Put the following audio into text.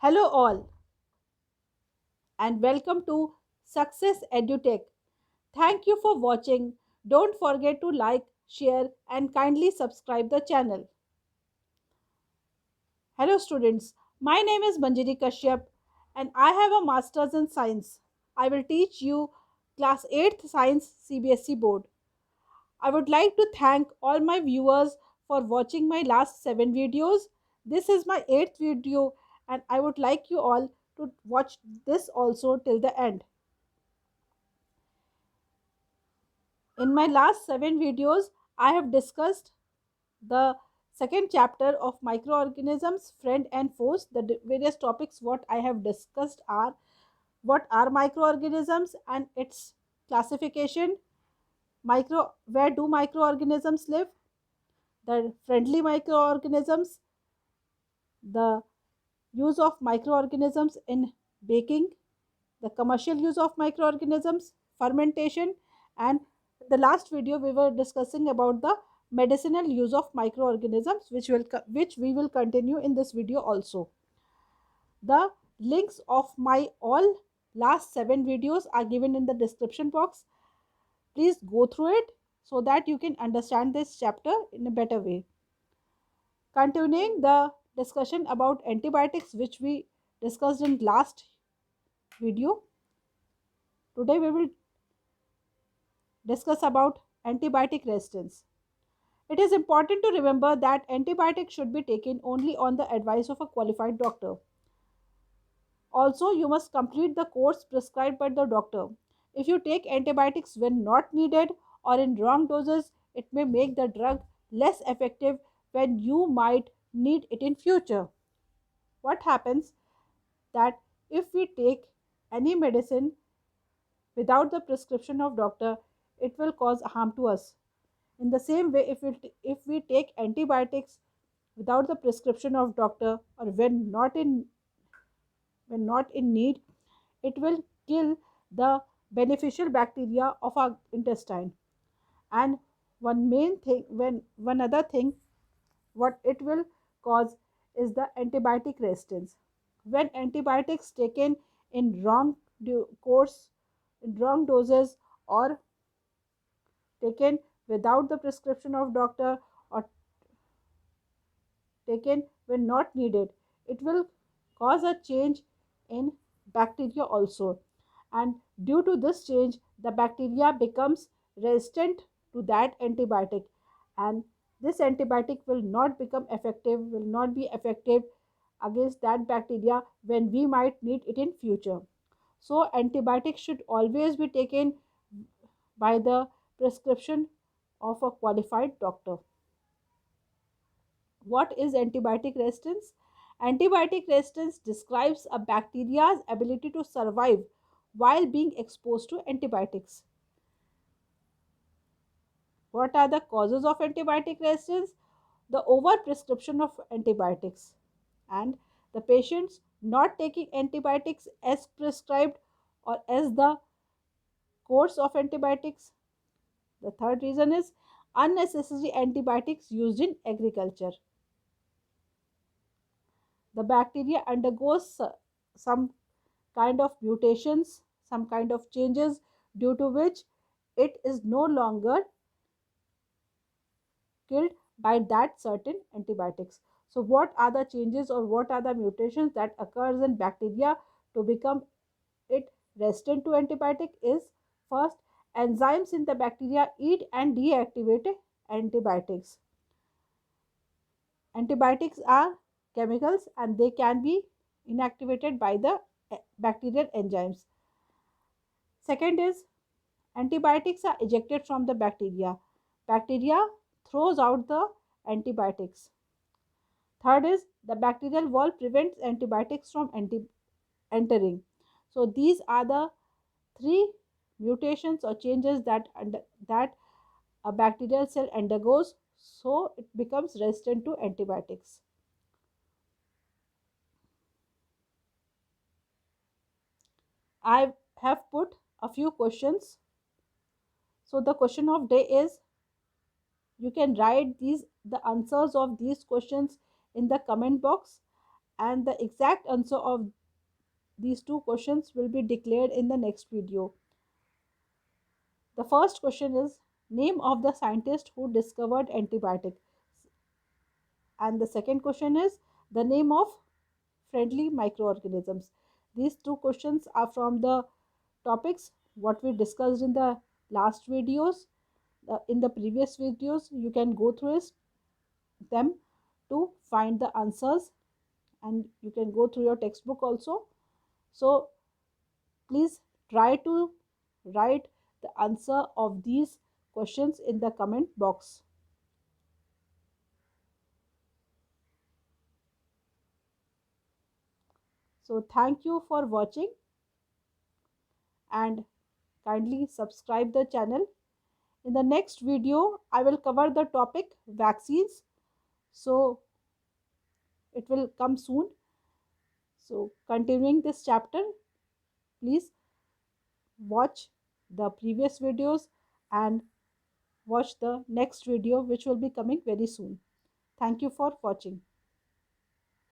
Hello, all, and welcome to Success EduTech. Thank you for watching. Don't forget to like, share, and kindly subscribe the channel. Hello, students. My name is Manjari Kashyap, and I have a master's in science. I will teach you class 8th science CBSE board. I would like to thank all my viewers for watching my last 7 videos. This is my 8th video, and I would like you all to watch this also till the end. In my last 7 videos, I have discussed the second chapter of microorganisms, friend and foes. The various topics what I have discussed are what are microorganisms and its classification, where do microorganisms live, the friendly microorganisms, the use of microorganisms in baking, the commercial use of microorganisms, fermentation, and the last video we were discussing about the medicinal use of microorganisms, which we will continue in this video also. The links of my all last 7 videos are given in the description box. Please go through it so that you can understand this chapter in a better way. Continuing the discussion about antibiotics, which we discussed in last video, today we will discuss about antibiotic resistance. It is important to remember that antibiotics should be taken only on the advice of a qualified doctor. Also, you must complete the course prescribed by the doctor. If you take antibiotics when not needed or in wrong doses, it may make the drug less effective when you might need it in future. What happens that if we take any medicine without the prescription of doctor, it will cause harm to us. In the same way, if we take antibiotics without the prescription of doctor or when not in need, it will kill the beneficial bacteria of our intestine. And one main thing, when one other thing, what it will cause is the antibiotic resistance. When antibiotics taken in wrong course, in wrong doses, or taken without the prescription of doctor or taken when not needed, it will cause a change in bacteria also. And due to this change, the bacteria becomes resistant to that antibiotic, and this antibiotic will not become effective, will not be effective against that bacteria when we might need it in future. So antibiotics should always be taken by the prescription of a qualified doctor. What is antibiotic resistance? Antibiotic resistance describes a bacteria's ability to survive while being exposed to antibiotics. What are the causes of antibiotic resistance? The overprescription of antibiotics and the patients not taking antibiotics as prescribed or as the course of antibiotics. The third reason is unnecessary antibiotics used in agriculture. The bacteria undergoes some kind of mutations, some kind of changes, due to which it is no longer killed by that certain antibiotics. So what are the changes or what are the mutations that occurs in bacteria to become it resistant to antibiotic is: first, enzymes in the bacteria eat and deactivate antibiotics. Antibiotics are chemicals and they can be inactivated by the bacterial enzymes. Second is antibiotics are ejected from the bacteria. Bacteria throws out the antibiotics. Third is the bacterial wall prevents antibiotics from entering. So these are the three mutations or changes that a bacterial cell undergoes, so it becomes resistant to antibiotics. I have put a few questions. So the question of day is, you can write the answers of these questions in the comment box, and the exact answer of these two questions will be declared in the next video. The first question is name of the scientist who discovered antibiotic, and the second question is the name of friendly microorganisms. These two questions are from the topics what we discussed in the last videos. In the previous videos, you can go through them to find the answers, and you can go through your textbook also. So please try to write the answer of these questions in the comment box. So thank you for watching, and kindly subscribe the channel. In the next video, I will cover the topic vaccines. So it will come soon. So continuing this chapter, please watch the previous videos and watch the next video which will be coming very soon. Thank you for watching.